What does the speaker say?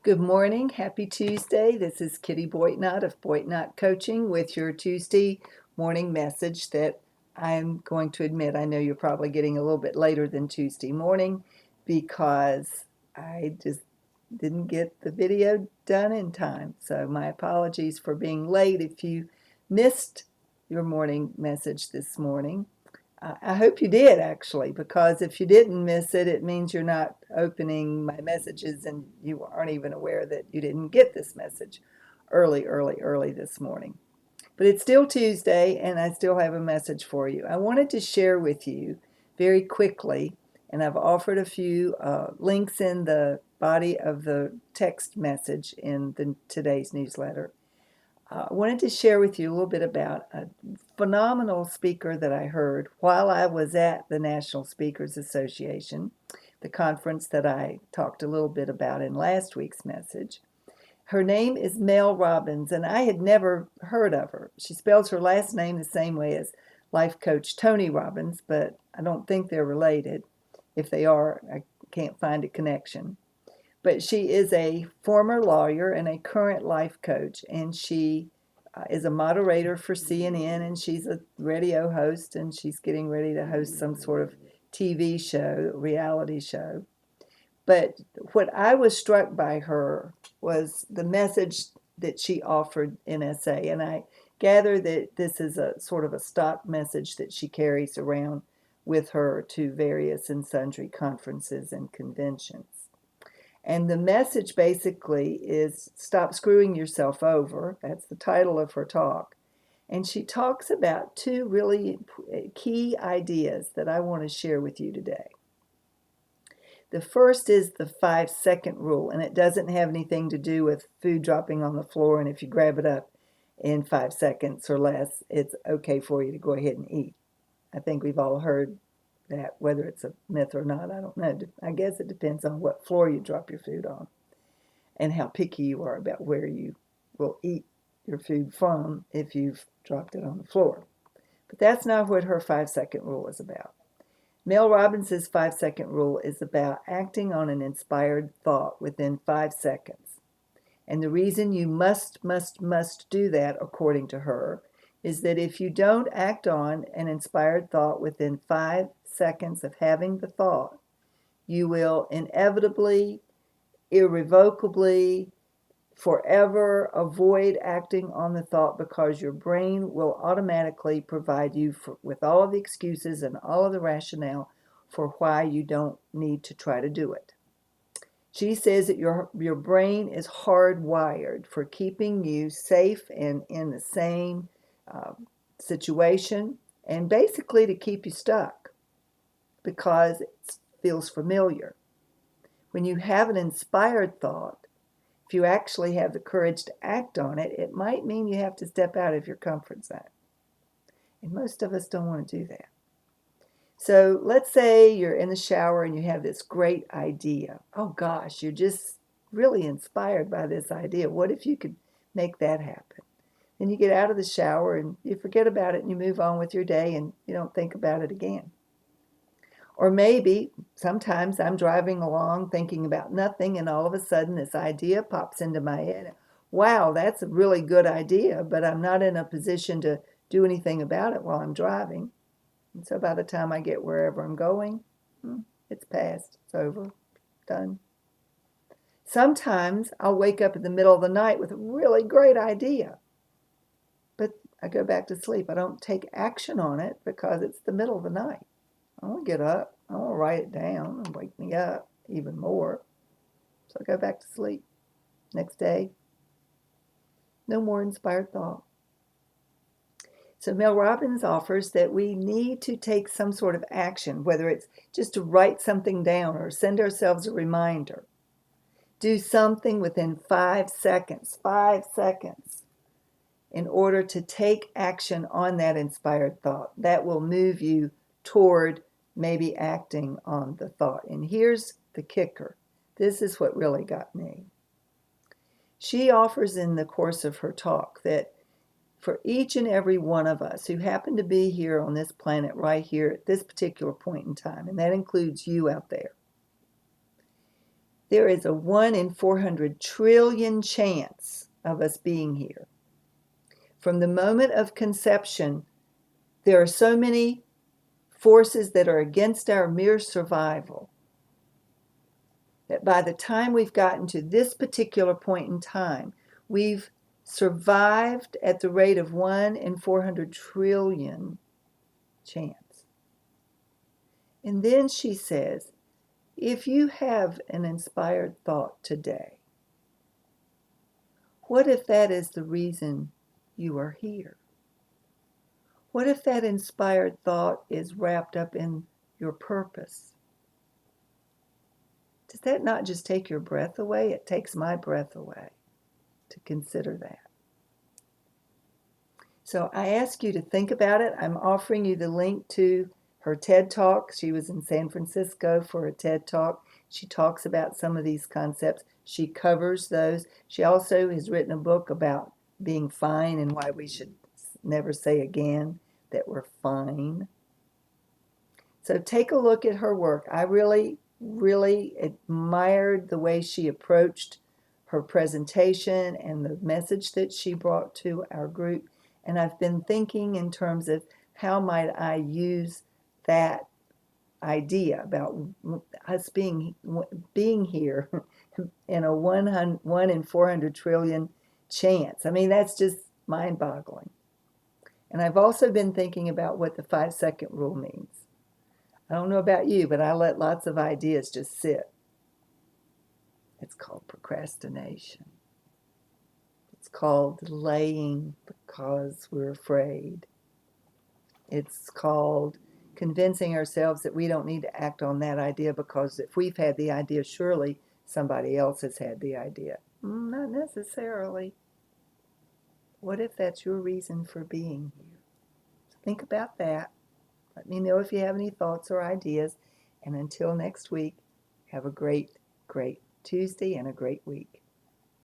Good morning. Happy Tuesday. This is Kitty Boitnott of Boitnott Coaching with your Tuesday morning message that I'm going to admit I know you're probably getting a little bit later than Tuesday morning because I just didn't get the video done in time. So my apologies for being late if you missed your morning message this morning. I hope you did actually, because if you didn't miss it, it means you're not opening my messages and you aren't even aware that you didn't get this message early this morning. But it's still Tuesday and I still have a message for you. I wanted to share with you very quickly, and I've offered a few links in the body of the text message in today's newsletter. I wanted to share with you a little bit about a phenomenal speaker that I heard while I was at the National Speakers Association, the conference that I talked a little bit about in last week's message. Her name is Mel Robbins, and I had never heard of her. She spells her last name the same way as life coach Tony Robbins, but I don't think they're related. If they are, I can't find a connection. But she is a former lawyer and a current life coach, and she is a moderator for CNN, and she's a radio host, and she's getting ready to host some sort of TV show, reality show. But what I was struck by her was the message that she offered in SA, and I gather that this is a sort of a stock message that she carries around with her to various and sundry conferences and conventions. And the message basically is stop screwing yourself over. That's the title of her talk. And she talks about two really key ideas that I want to share with you today. The first is the 5-second rule, and it doesn't have anything to do with food dropping on the floor, and if you grab it up in 5 seconds or less, it's okay for you to go ahead and eat. I think we've all heard that, whether it's a myth or not, I don't know. I guess it depends on what floor you drop your food on and how picky you are about where you will eat your food from if you've dropped it on the floor. But that's not what her 5-second rule is about. Mel Robbins' 5-second rule is about acting on an inspired thought within 5 seconds. And the reason you must do that, according to her, is that if you don't act on an inspired thought within 5 seconds of having the thought, you will inevitably, irrevocably, forever avoid acting on the thought because your brain will automatically provide you with all of the excuses and all of the rationale for why you don't need to try to do it. She says that your brain is hardwired for keeping you safe and in the same situation, and basically to keep you stuck because it feels familiar. When you have an inspired thought, if you actually have the courage to act on it, it might mean you have to step out of your comfort zone. And most of us don't want to do that. So let's say you're in the shower and you have this great idea. Oh gosh, you're just really inspired by this idea. What if you could make that happen? Then you get out of the shower and you forget about it and you move on with your day and you don't think about it again. Or maybe sometimes I'm driving along thinking about nothing and all of a sudden this idea pops into my head. Wow, that's a really good idea, but I'm not in a position to do anything about it while I'm driving. And so by the time I get wherever I'm going, it's past, it's over, done. Sometimes I'll wake up in the middle of the night with a really great idea, but I go back to sleep. I don't take action on it because it's the middle of the night. I want to get up. I want to write it down and wake me up even more. So I go back to sleep. Next day, no more inspired thought. So Mel Robbins offers that we need to take some sort of action, whether it's just to write something down or send ourselves a reminder. Do something within 5 seconds, in order to take action on that inspired thought. That will move you toward maybe acting on the thought. And here's the kicker. This is what really got me. She offers in the course of her talk that for each and every one of us who happen to be here on this planet right here at this particular point in time, and that includes you out there, There is a 1 in 400 trillion chance of us being here. From the moment of conception, there are so many forces that are against our mere survival that by the time we've gotten to this particular point in time, we've survived at the rate of 1 in 400 trillion chance. And then she says, if you have an inspired thought today, what if that is the reason you are here? What if that inspired thought is wrapped up in your purpose? Does that not just take your breath away? It takes my breath away to consider that. So I ask you to think about it. I'm offering you the link to her TED Talk. She was in San Francisco for a TED Talk. She talks about some of these concepts. She covers those. She also has written a book about being fine and why we should never say again that we're fine. So take a look at her work. I really admired the way she approached her presentation and the message that she brought to our group. And I've been thinking in terms of how might I use that idea about us being here in a 1 in 400 trillion chance. I mean, that's just mind-boggling. And I've also been thinking about what the 5-second rule means. I don't know about you, but I let lots of ideas just sit. It's called procrastination. It's called delaying because we're afraid. It's called convincing ourselves that we don't need to act on that idea because if we've had the idea, surely somebody else has had the idea. Not necessarily. What if that's your reason for being here? Think about that. Let me know if you have any thoughts or ideas. And until next week, have a great, great Tuesday and a great week.